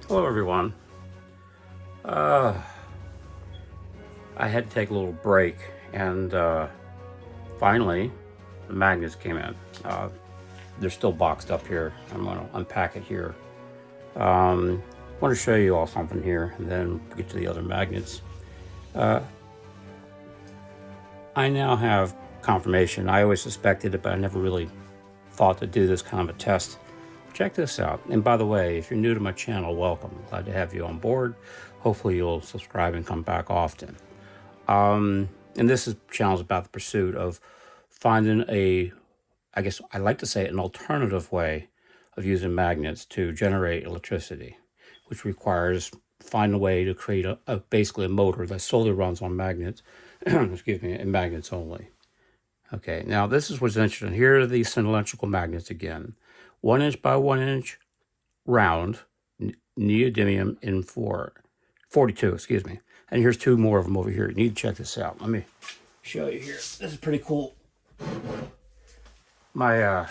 Hello everyone. I had to take a little break, and finally the magnets came in. They're still boxed up here. I'm going to unpack it here. I want to show you all something here, and then get to the other magnets. I now have confirmation. I always suspected it, but I never really thought to do this kind of a test. Check this out. And by the way, if you're new to my channel, welcome. Glad to have you on board. Hopefully you'll subscribe and come back often. And this channel is about the pursuit of finding I guess I like to say an alternative way of using magnets to generate electricity, which requires finding a way to create basically a motor that solely runs on magnets, excuse me, and magnets only. Okay, now this is what's interesting. Here are these cylindrical magnets again. 1 inch by 1 inch round, neodymium in 42, excuse me. And here's two more of them over here. You need to check this out. Let me show you here. This is pretty cool. My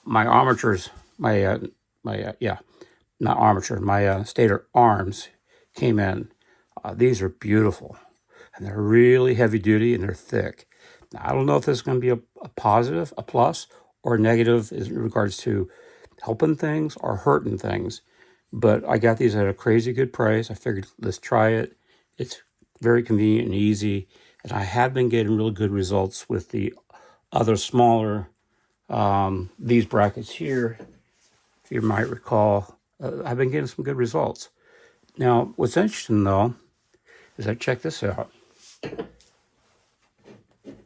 armatures, not armature, my stator arms came in. These are beautiful, and they're really heavy duty and they're thick. Now, I don't know if this is going to be a positive, a plus, or a negative in regards to helping things or hurting things. But I got these at a crazy good price. I figured, let's try it. It's very convenient and easy. And I have been getting really good results with the other smaller, these brackets here, if you might recall. I've been getting some good results. Now, what's interesting though, is check this out.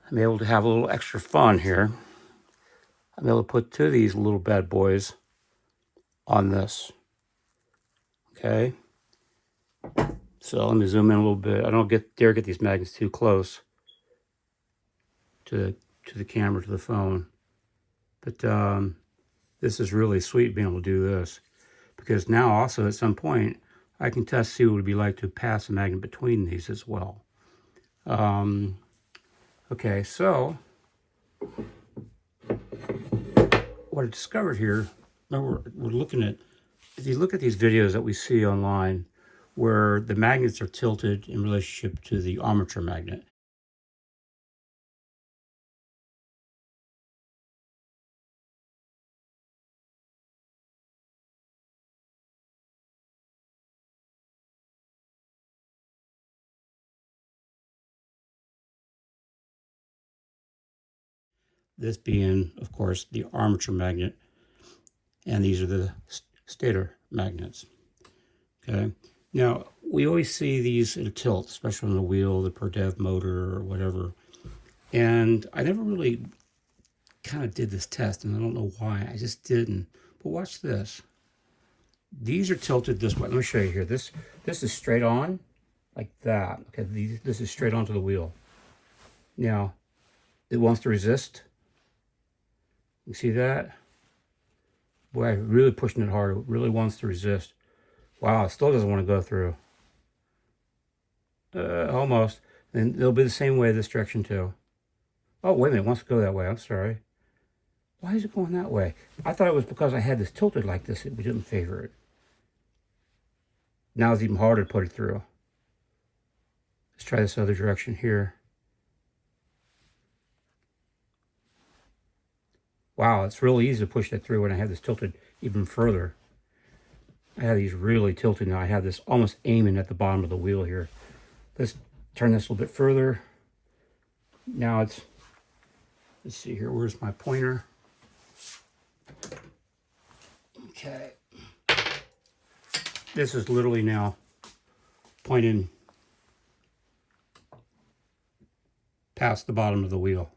I'm able to have a little extra fun here. I'm able to put two of these little bad boys on this. Okay. So let me zoom in a little bit. I don't dare get these magnets too close to the camera, to the phone. But this is really sweet being able to do this, because now also at some point I can test, see what it would be like to pass a magnet between these as well. Okay, so what I discovered here, remember we're looking at, if you look at these videos that we see online where the magnets are tilted in relationship to the armature magnet. This being, of course, the armature magnet, and these are the stator magnets. Okay. Now, we always see these in a tilt, especially on the wheel, the per dev motor, or whatever. And I never really kind of did this test, and I don't know why. I just didn't. But watch this. These are tilted this way. Let me show you here. This is straight on, like that. Okay, this is straight onto the wheel. Now, it wants to resist. You see that? Boy, I'm really pushing it hard. It really wants to resist. Wow, it still doesn't want to go through. Almost. And it'll be the same way this direction too. Oh, wait a minute, it wants to go that way. I'm sorry. Why is it going that way? I thought it was because I had this tilted like this, it didn't favor it. Now it's even harder to put it through. Let's try this other direction here. Wow, it's really easy to push that through when I have this tilted even further. I have these really tilted now. I have this almost aiming at the bottom of the wheel here. Let's turn this a little bit further. Now it's, let's see here, where's my pointer? Okay. This is literally now pointing past the bottom of the wheel.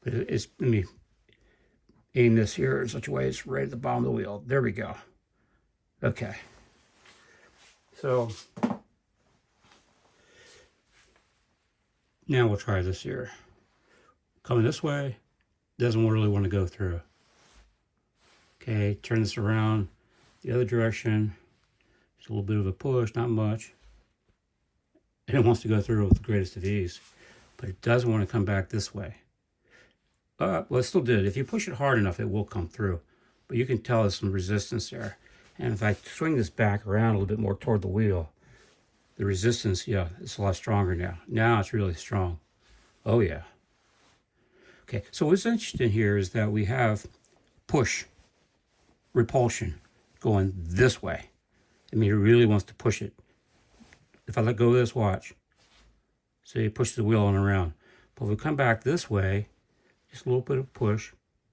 But it's, let me aim this here in such a way it's right at the bottom of the wheel. There we go. Okay. So now we'll try this here. Coming this way, doesn't really want to go through. Okay, turn this around. The other direction, just a little bit of a push, not much. And it wants to go through with the greatest of ease, but it doesn't want to come back this way. Well, it still did. If you push it hard enough, it will come through. But you can tell there's some resistance there. And if I swing this back around a little bit more toward the wheel, the resistance, yeah, it's a lot stronger now. Now it's really strong. Oh, yeah. Okay, so what's interesting here is that we have push, repulsion going this way. I mean, it really wants to push it. If I let go of this, watch. See, it pushes the wheel on around. But if we come back this way, just a little bit of push.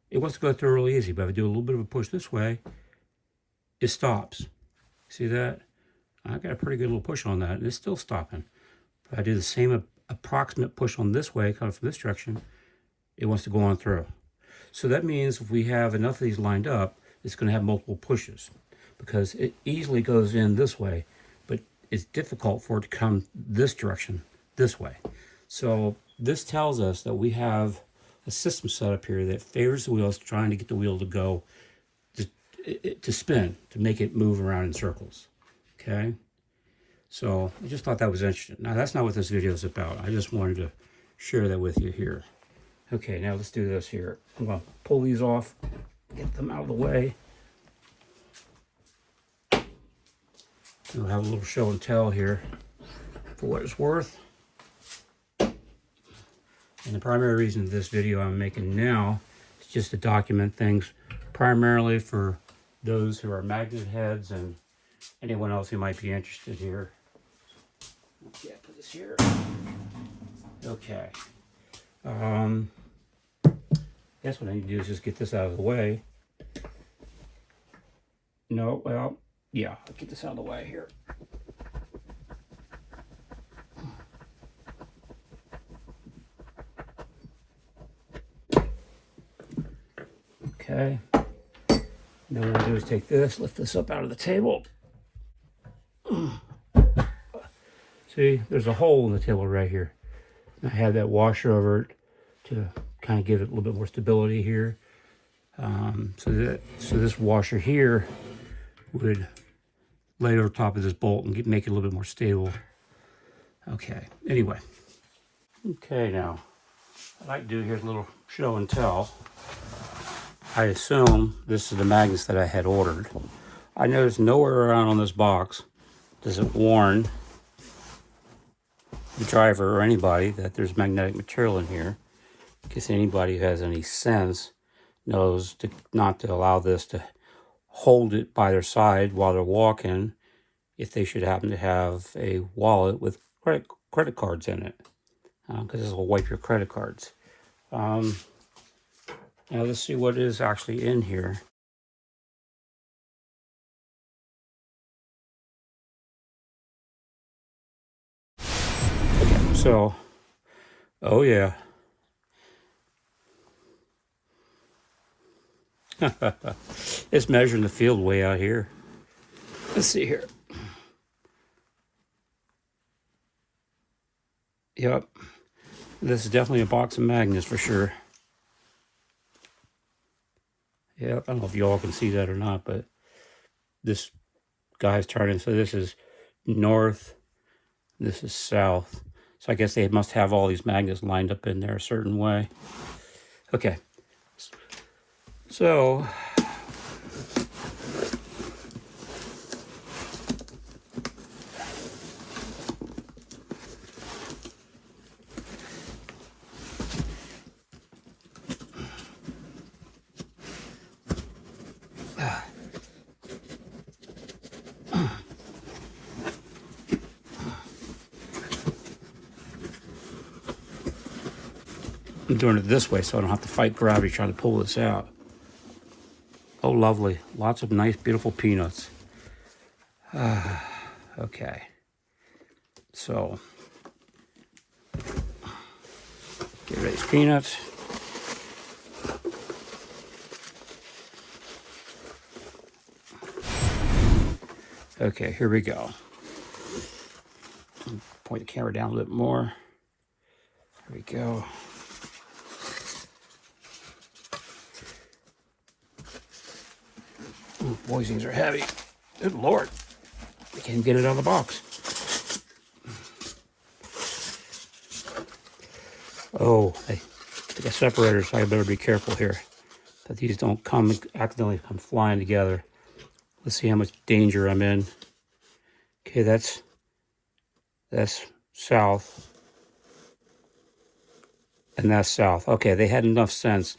It wants to go through really easy, but if I do a little bit of a push this way, it stops. See that? I got a pretty good little push on that, and it's still stopping. If I do the same approximate push on this way, coming from this direction, it wants to go on through. So that means if we have enough of these lined up, it's going to have multiple pushes, because it easily goes in this way, but it's difficult for it to come this direction, this way. So this tells us that we have a system set up here that favors the wheels, trying to get the wheel to go, to spin, to make it move around in circles. Okay? So I just thought that was interesting. Now that's not what this video is about. I just wanted to share that with you here. Okay, now let's do this here. I'm going to pull these off, get them out of the way. We'll have a little show and tell here for what it's worth. And the primary reason for this video I'm making now is just to document things, primarily for those who are magnet heads and anyone else who might be interested here. Okay, put this here. Okay. Guess what I need to do is just get this out of the way. No, well, yeah, I'll get this out of the way here. Okay. Now what I'll do is take this, lift this up out of the table. See, there's a hole in the table right here. I have that washer over it to kind of give it a little bit more stability here. So this washer here would lay over top of this bolt and make it a little bit more stable. Okay, anyway. Okay, now, what I like to do here is a little show and tell. I assume this is the magnets that I had ordered. I noticed nowhere around on this box does it warn the driver or anybody that there's magnetic material in here. In case anybody who has any sense knows not to allow this to hold it by their side while they're walking, if they should happen to have a wallet with credit cards in it, because this will wipe your credit cards. Now let's see what is actually in here. Okay, so, oh yeah. It's measuring the field way out here. Let's see here. Yep. This is definitely a box of magnets for sure. Yep, I don't know if y'all can see that or not, but this guy's turning. So this is north, this is south. So I guess they must have all these magnets lined up in there a certain way. Okay. So I'm doing it this way so I don't have to fight gravity trying to pull this out. Oh, lovely. Lots of nice, beautiful peanuts. Okay. So, get rid of these peanuts. Okay, here we go. Point the camera down a little bit more. There we go. Oh, boy, these are heavy. Good Lord. I can't get it out of the box. Oh, I got separators, so I better be careful here that these don't accidentally come flying together. Let's see how much danger I'm in. Okay, that's south, and that's south. Okay, they had enough sense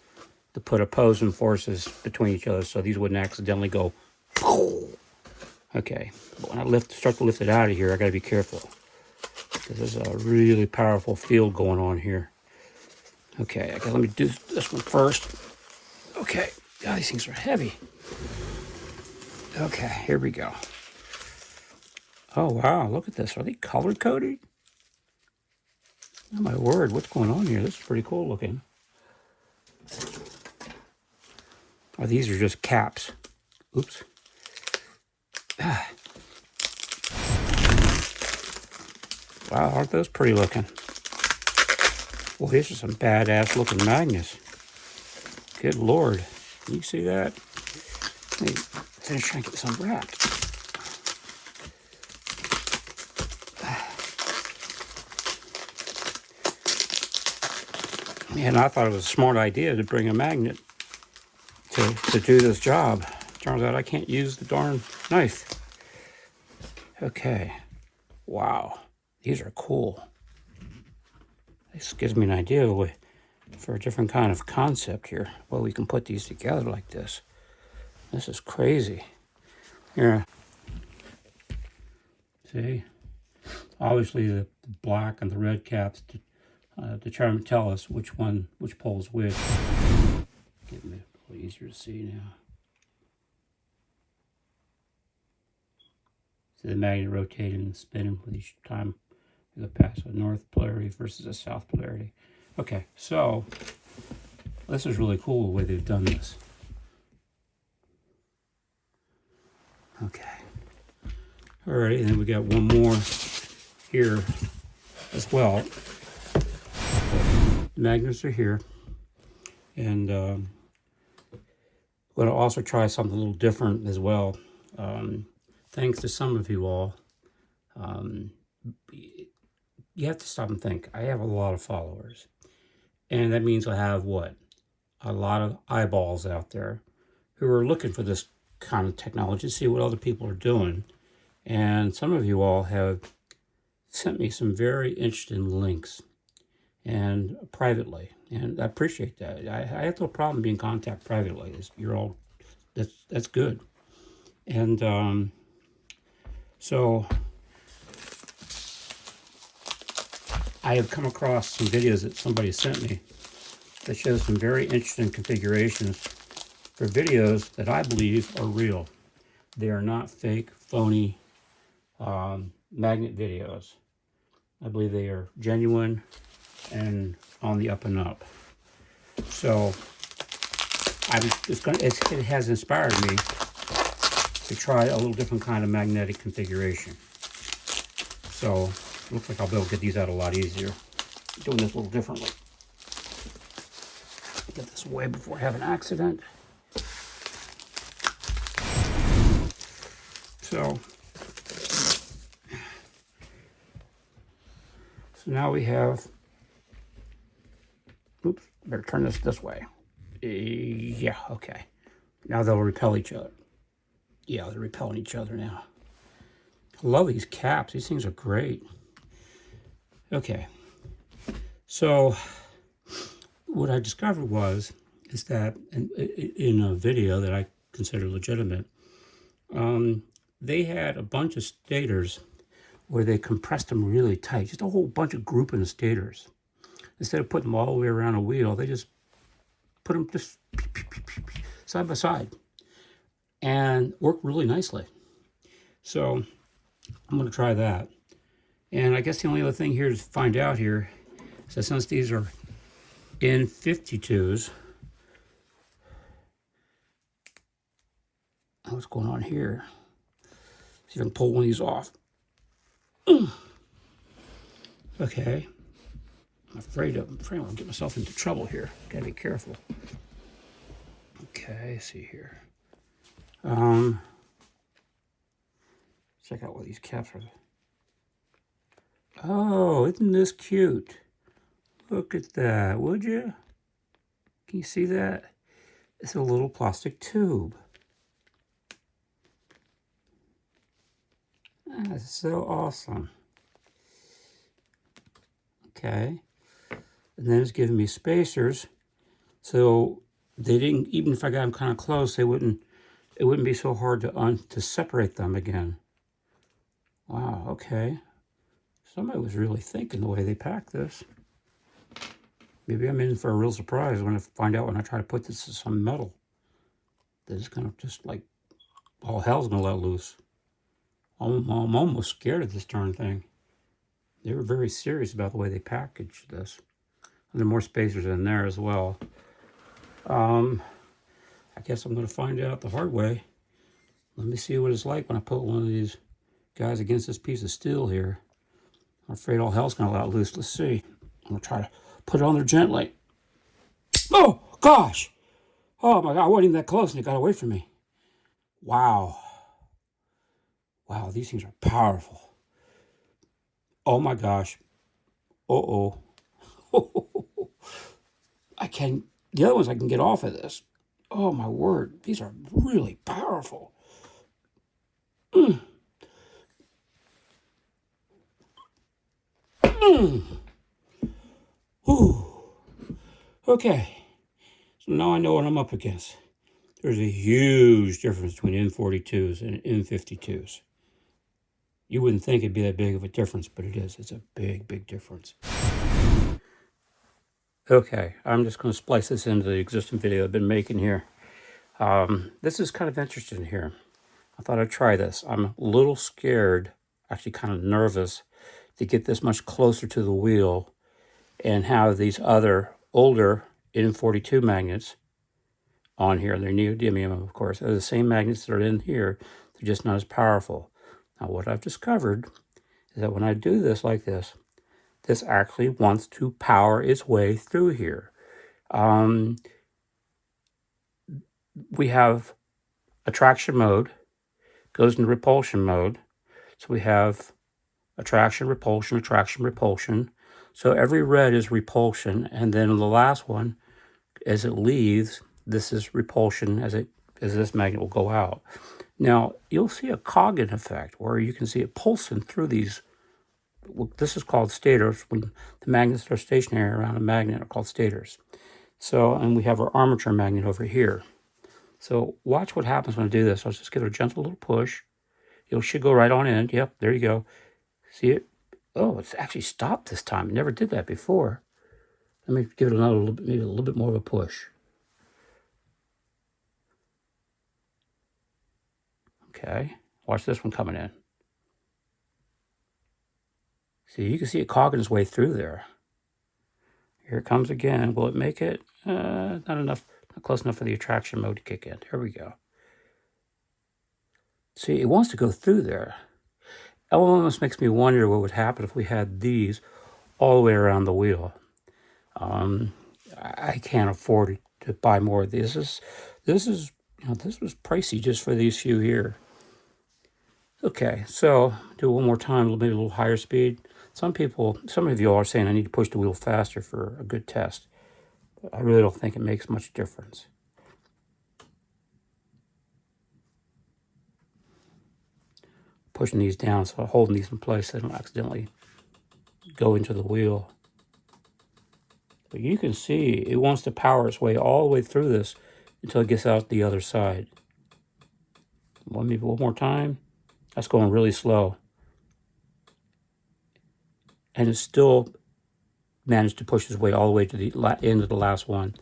to put opposing forces between each other so these wouldn't accidentally go. Okay, but when I start to lift it out of here, I got to be careful because there's a really powerful field going on here. Okay, let me do this one first. Okay, God, these things are heavy. Okay, here we go. Oh, wow, look at this. Are they color-coded? Oh, my word, what's going on here? This is pretty cool looking. Oh, these are just caps. Oops. Ah. Wow, aren't those pretty looking? Well, these are some badass looking magnets. Good Lord. Can you see that? Let me finish trying to get this unwrapped. Man, I thought it was a smart idea to bring a magnet to do this job. Turns out I can't use the darn knife. Okay. Wow. These are cool. This gives me an idea for a different kind of concept here. Well, we can put these together like this. This is crazy. Here. See? Obviously, the black and the red caps to tell us which pole's which. Getting it a little easier to see now. See the magnet rotating and spinning with each time we go past a north polarity versus a south polarity. Okay, so this is really cool the way they've done this. Okay. All right, and then we got one more here as well. The magnets are here, and I'm going to also try something a little different as well. Thanks to some of you all, you have to stop and think. I have a lot of followers, and that means I have what? A lot of eyeballs out there who are looking for this kind of technology to see what other people are doing. And some of you all have sent me some very interesting links, and privately, and I appreciate that. I have no problem being contacted privately. You're all, that's good. And so I have come across some videos that somebody sent me that show some very interesting configurations for videos that I believe are real. They are not fake, phony magnet videos. I believe they are genuine and on the up and up. So it has inspired me to try a little different kind of magnetic configuration. So it looks like I'll be able to get these out a lot easier. Doing this a little differently. Get this away before I have an accident. So now we have, oops, better turn this way. Yeah, okay. Now they'll repel each other. Yeah, they're repelling each other now. I love these caps. These things are great. Okay. So what I discovered is that in a video that I consider legitimate, they had a bunch of stators where they compressed them really tight, just a whole bunch of grouping of stators. Instead of putting them all the way around a wheel, they just put them just side by side and worked really nicely. So I'm going to try that. And I guess the only other thing here to find out here is that since these are N52s, what's going on here? See if I can pull one of these off. Okay. I'm afraid I'll get myself into trouble here. Gotta be careful. Okay, see here. Check out what these caps are. Oh, isn't this cute? Look at that, would you? Can you see that? It's a little plastic tube. That's so awesome. Okay. And then it's giving me spacers. So they didn't, even if I got them kind of close, it wouldn't be so hard to separate them again. Wow, okay. Somebody was really thinking the way they packed this. Maybe I'm in for a real surprise when I find out when I try to put this in some metal. That it's gonna just like, all hell's gonna let loose. I'm almost scared of this darn thing. They were very serious about the way they packaged this. And there are more spacers in there as well. I guess I'm gonna find out the hard way. Let me see what it's like when I put one of these guys against this piece of steel here. I'm afraid all hell's gonna let loose. Let's see. I'm gonna try to put it on there gently. Oh, gosh! Oh my God, I wasn't even that close and it got away from me. Wow. Wow, these things are powerful. Oh my gosh. Uh-oh. I can, the other ones I can get off of this. Oh my word, these are really powerful. Whew. Okay, so now I know what I'm up against. There's a huge difference between N42s and N52s. You wouldn't think it'd be that big of a difference, but it is. It's a big, big difference. Okay, I'm just going to splice this into the existing video I've been making here. This is kind of interesting here. I thought I'd try this. I'm a little scared, actually kind of nervous, to get this much closer to the wheel and have these other older N42 magnets on here. They're NeoDymium, of course. They're the same magnets that are in here. They're just not as powerful. Now, what I've discovered is that when I do this like this, this actually wants to power its way through here. We have attraction mode, goes into repulsion mode. So we have attraction, repulsion, attraction, repulsion. So every red is repulsion, and then the last one, as it leaves, this is repulsion as this magnet will go out. Now, you'll see a Coggin effect where you can see it pulsing through these. This is called stators. When the magnets that are stationary around a magnet are called stators. So, and we have our armature magnet over here. So watch what happens when I do this. I'll just give it a gentle little push. It should go right on in. Yep, there you go. See it? Oh, it's actually stopped this time. It never did that before. Let me give it another little bit, maybe a little bit more of a push. Okay, watch this one coming in. See, you can see it cogging its way through there. Here it comes again. Will it make it? Not enough, not close enough for the attraction mode to kick in. There we go. See, it wants to go through there. It almost makes me wonder what would happen if we had these all the way around the wheel. I can't afford to buy more of these. This is this was pricey just for these few here. Okay, so do it one more time, maybe a little higher speed. Some of you are saying I need to push the wheel faster for a good test. But I really don't think it makes much difference. Pushing these down, so holding these in place so they don't accidentally go into the wheel. But you can see it wants to power its way all the way through this until it gets out the other side. Maybe one more time. That's going really slow. And it still managed to push its way all the way to the end of the last one.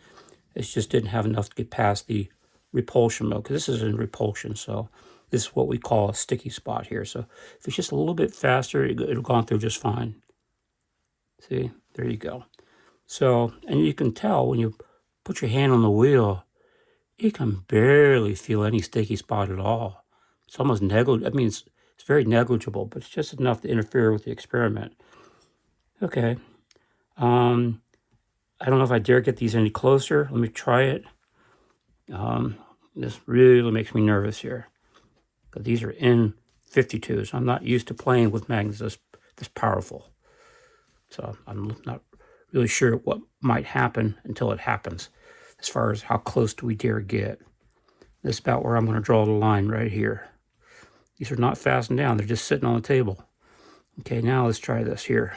It just didn't have enough to get past the repulsion mode, because this is in repulsion, so this is what we call a sticky spot here. So if it's just a little bit faster, it'll go through just fine. See, there you go. So, and you can tell when you put your hand on the wheel, you can barely feel any sticky spot at all. It's almost negligible. I mean, it's very negligible, but it's just enough to interfere with the experiment. Okay. I don't know if I dare get these any closer. Let me try it. This really makes me nervous here, because these are N52s. I'm not used to playing with magnets this powerful. So I'm not really sure what might happen until it happens, as far as how close do we dare get. This is about where I'm going to draw the line right here. These are not fastened down. They're just sitting on the table. Okay, now let's try this here.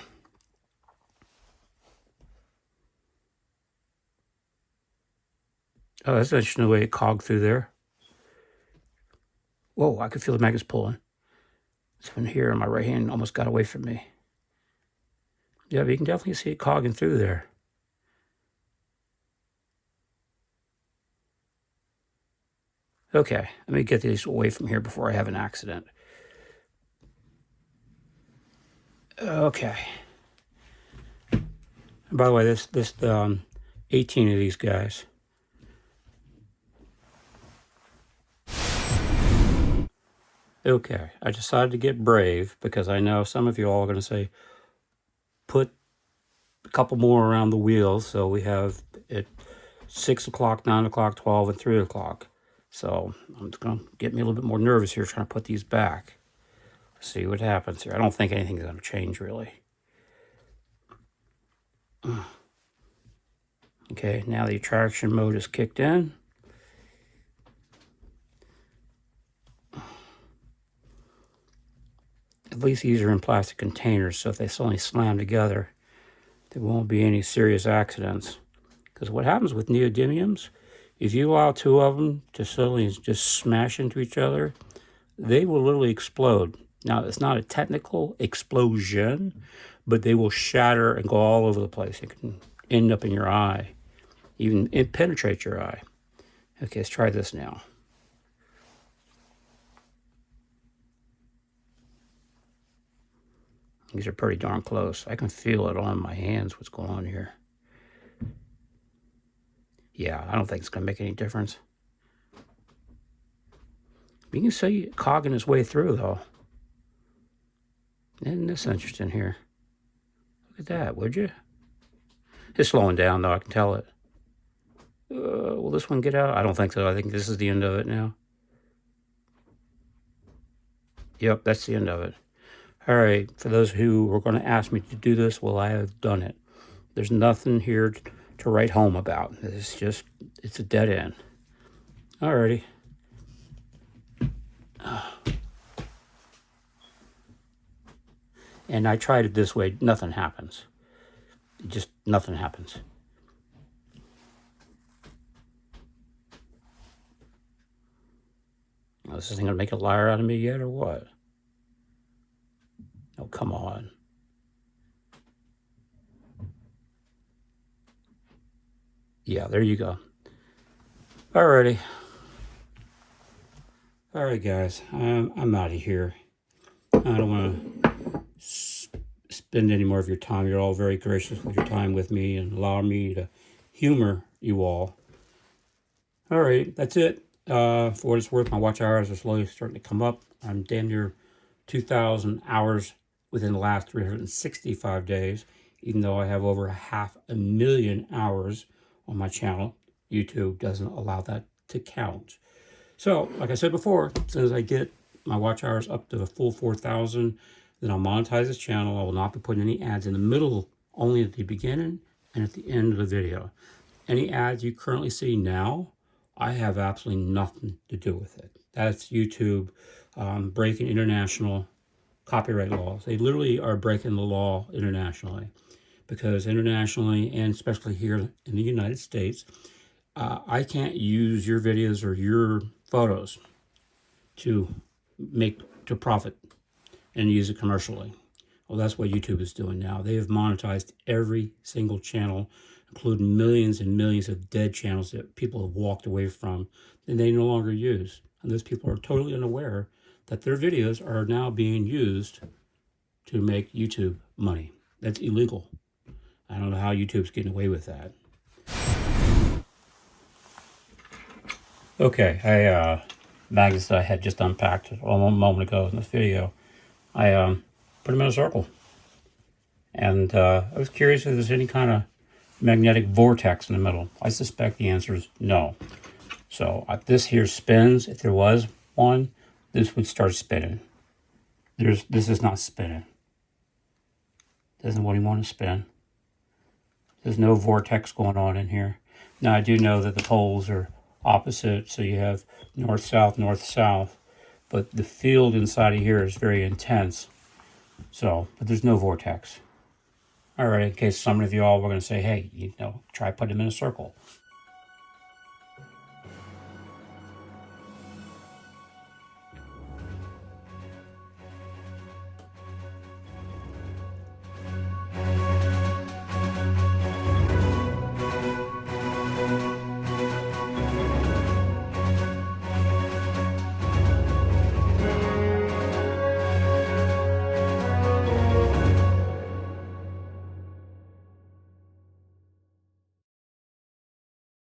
Oh, that's interesting the way it cogged through there. Whoa, I could feel the magnets pulling. This one here in my right hand almost got away from me. Yeah, but you can definitely see it cogging through there. Okay, let me get these away from here before I have an accident. Okay. And by the way, this 18 of these guys. Okay, I decided to get brave because I know some of you all are going to say, put a couple more around the wheels, so we have it 6 o'clock, 9 o'clock, 12, and 3 o'clock. So I'm just going to get me a little bit more nervous here trying to put these back. See what happens here. I don't think anything's going to change really. Okay, now the attraction mode is kicked in. At least these are in plastic containers, so if they suddenly slam together, there won't be any serious accidents. Because what happens with neodymiums, if you allow two of them to suddenly just smash into each other, they will literally explode. Now, it's not a technical explosion, but they will shatter and go all over the place. It can end up in your eye, even penetrate your eye. Okay, let's try this now. These are pretty darn close. I can feel it on my hands, what's going on here. Yeah, I don't think it's going to make any difference. You can see it cogging its way through, though. Isn't this interesting here? Look at that, would you? It's slowing down, though. I can tell it. Will this one get out? I don't think so. I think this is the end of it now. Yep, that's the end of it. All right, for those who were going to ask me to do this, well, I have done it. There's nothing here to write home about. It's a dead end. All righty. And I tried it this way. Nothing happens. Just nothing happens. Well, this isn't going to make a liar out of me yet, or what? Oh, come on. Yeah, there you go. Alrighty. Alright, guys. I'm out of here. I don't want to spend any more of your time. You're all very gracious with your time with me and allow me to humor you all. Alright, that's it. For what it's worth, my watch hours are slowly starting to come up. I'm damn near 2,000 hours within the last 365 days, even though I have over 500,000 hours on my channel. YouTube doesn't allow that to count. So, like I said before, as soon as I get my watch hours up to the full 4,000, then I'll monetize this channel. I will not be putting any ads in the middle, only at the beginning and at the end of the video. Any ads you currently see now, I have absolutely nothing to do with it. That's YouTube breaking international copyright laws. They literally are breaking the law internationally, because internationally, and especially here in the United States, I can't use your videos or your photos to profit and use it commercially. Well, that's what YouTube is doing now. They have monetized every single channel, including millions and millions of dead channels that people have walked away from and they no longer use. And those people are totally unaware that their videos are now being used to make YouTube money. That's illegal. I don't know how YouTube's getting away with that. Okay, magnets that I had just unpacked a moment ago in this video, I put them in a circle. And I was curious if there's any kind of magnetic vortex in the middle. I suspect the answer is no. So this here spins. If there was one, this would start spinning. This is not spinning. Doesn't want to spin. There's no vortex going on in here. Now I do know that the poles are opposite, so you have north-south, but the field inside of here is very intense. So, but there's no vortex. All right, in case some of you all were going to say, hey, try putting them in a circle.